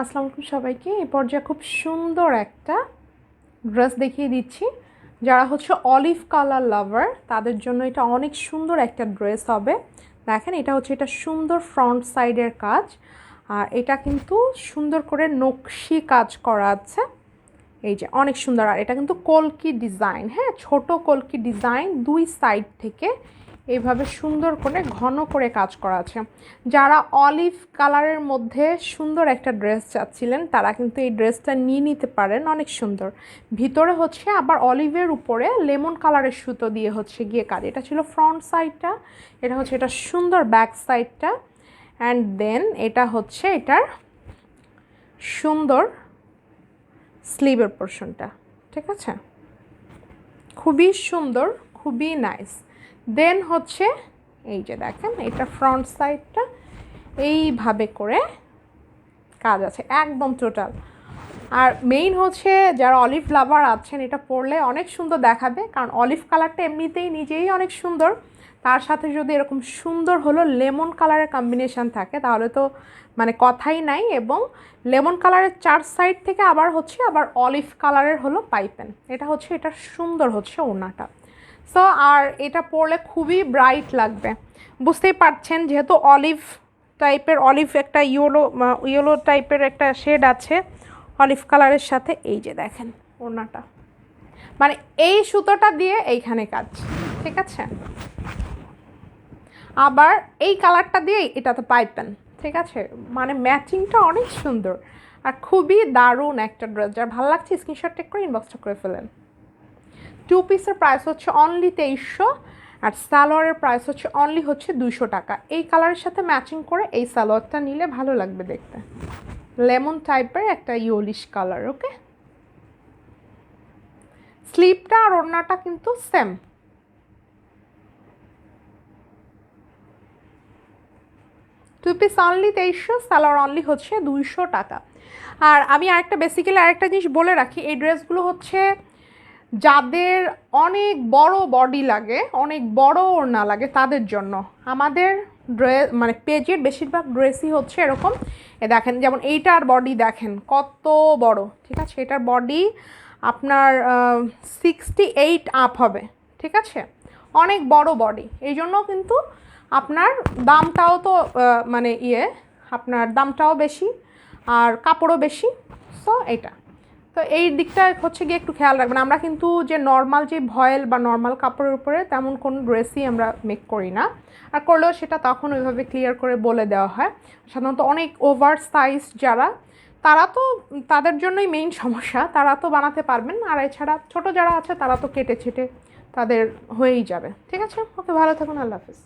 আসসালামু আলাইকুম সবাইকে। এই পর্যায়ে খুব সুন্দর একটা ড্রেস দেখিয়ে দিচ্ছি। যারা হচ্ছে অলিভ কালার লাভার তাদের জন্য এটা অনেক সুন্দর একটা ড্রেস হবে। দেখেন এটা হচ্ছে এটা সুন্দর ফ্রন্ট সাইডের কাজ, আর এটা কিন্তু সুন্দর করে নকশি কাজ করা আছে। এই যে অনেক সুন্দর, আর এটা কিন্তু কলকি ডিজাইন, হ্যাঁ ছোট কলকি ডিজাইন, দুই সাইড থেকে এইভাবে সুন্দর করে ঘন করে কাজ করা আছে। যারা অলিভ কালারের মধ্যে সুন্দর একটা ড্রেস চাচ্ছিলেন তারা কিন্তু এই ড্রেসটা নিয়ে নিতে পারেন, অনেক সুন্দর। ভিতরে হচ্ছে আবার অলিভের উপরে লেমন কালারের সুতো দিয়ে হচ্ছে গিয়ে কাজ। এটা ছিল ফ্রন্ট সাইডটা, এটা হচ্ছে এটা সুন্দর ব্যাক সাইডটা, অ্যান্ড দেন এটা হচ্ছে এটার সুন্দর স্লিভের পোর্শনটা, ঠিক আছে, খুবই সুন্দর, খুবই নাইস। দেন হচ্ছে এই যে দেখেন এটা ফ্রন্ট সাইডটা এইভাবে করে কাজ আছে একদম টোটাল। আর মেইন হচ্ছে যারা অলিভ লাভার আছেন এটা পরলে অনেক সুন্দর দেখাবে, কারণ অলিভ কালারটা এমনিতেই নিজেই অনেক সুন্দর, তার সাথে যদি এরকম সুন্দর হলো লেমন কালারের কম্বিনেশান থাকে তাহলে তো মানে কথাই নাই। এবং লেমন কালারের চার সাইড থেকে আবার হচ্ছে আবার অলিভ কালারের হলো পাইপেন। এটা হচ্ছে এটা সুন্দর হচ্ছে ওড়নাটা। সো আর এটা পরলে খুবই ব্রাইট লাগবে, বুঝতেই পারছেন যেহেতু অলিভ টাইপের, অলিভ একটা ইয়েলো টাইপের একটা শেড আছে অলিভ কালারের সাথে। এই যে দেখেন ওড়নাটা, মানে এই সুতোটা দিয়ে এইখানে কাজ, ঠিক আছে, আবার এই কালারটা দিয়ে এটাতে পাইপেন, ঠিক আছে, মানে ম্যাচিংটা অনেক সুন্দর আর খুবই দারুণ একটা ড্রেস। যার ভালো লাগছে স্ক্রিনশট টেক করে ইনবক্সটা করে ফেলেন। টু পিসের প্রাইস হচ্ছে অনলি 2300, আর সালোয়ারের প্রাইস হচ্ছে অনলি হচ্ছে 200 টাকা। এই কালারের সাথে ম্যাচিং করে এই সালোয়ারটা নিলে ভালো লাগবে দেখতে, লেমন টাইপের একটা ইয়েলিশ কালার। ওকে, স্লিভটা আর ওড়নাটা কিন্তু same. Two piece only 2300, salwar only হচ্ছে 200 টাকা। আর আমি আরেকটা বেসিক্যালি আরেকটা জিনিস বলে রাখি, এই ড্রেসগুলো হচ্ছে যাদের অনেক বড় বডি লাগে, অনেক বড় ওড়না লাগে তাদের জন্য। আমাদের ড্রেস মানে পেজের বেশিরভাগ ড্রেসই হচ্ছে এরকম। এ দেখেন যেমন এইটার বডি দেখেন কত বড়, ঠিক আছে, এটার বডি আপনার 68 আপ হবে, ঠিক আছে, অনেক বড় বডি। এই জন্য কিন্তু আপনার দামটাও তো মানে আপনার দামটাও বেশি আর কাপড়ও বেশি। সো এটা তো এই দিকটা হচ্ছে গিয়ে একটু খেয়াল রাখবেন। আমরা কিন্তু যে নর্মাল যে ভয়েল বা নর্মাল কাপড়ের উপরে তেমন কোনো ড্রেসই আমরা মেক করি না, আর করলেও সেটা তখন ওইভাবে ক্লিয়ার করে বলে দেওয়া হয়। সাধারণত অনেক ওভার সাইজ যারা, তারা তো তাদের জন্যই মেইন সমস্যা, তারা তো বানাতে পারবেন, আর এছাড়া ছোটো যারা আছে তারা তো কেটে ছেটে তাদের হয়েই যাবে। ঠিক আছে, ওকে, ভালো থাকুন, আল্লাহ হাফিজ।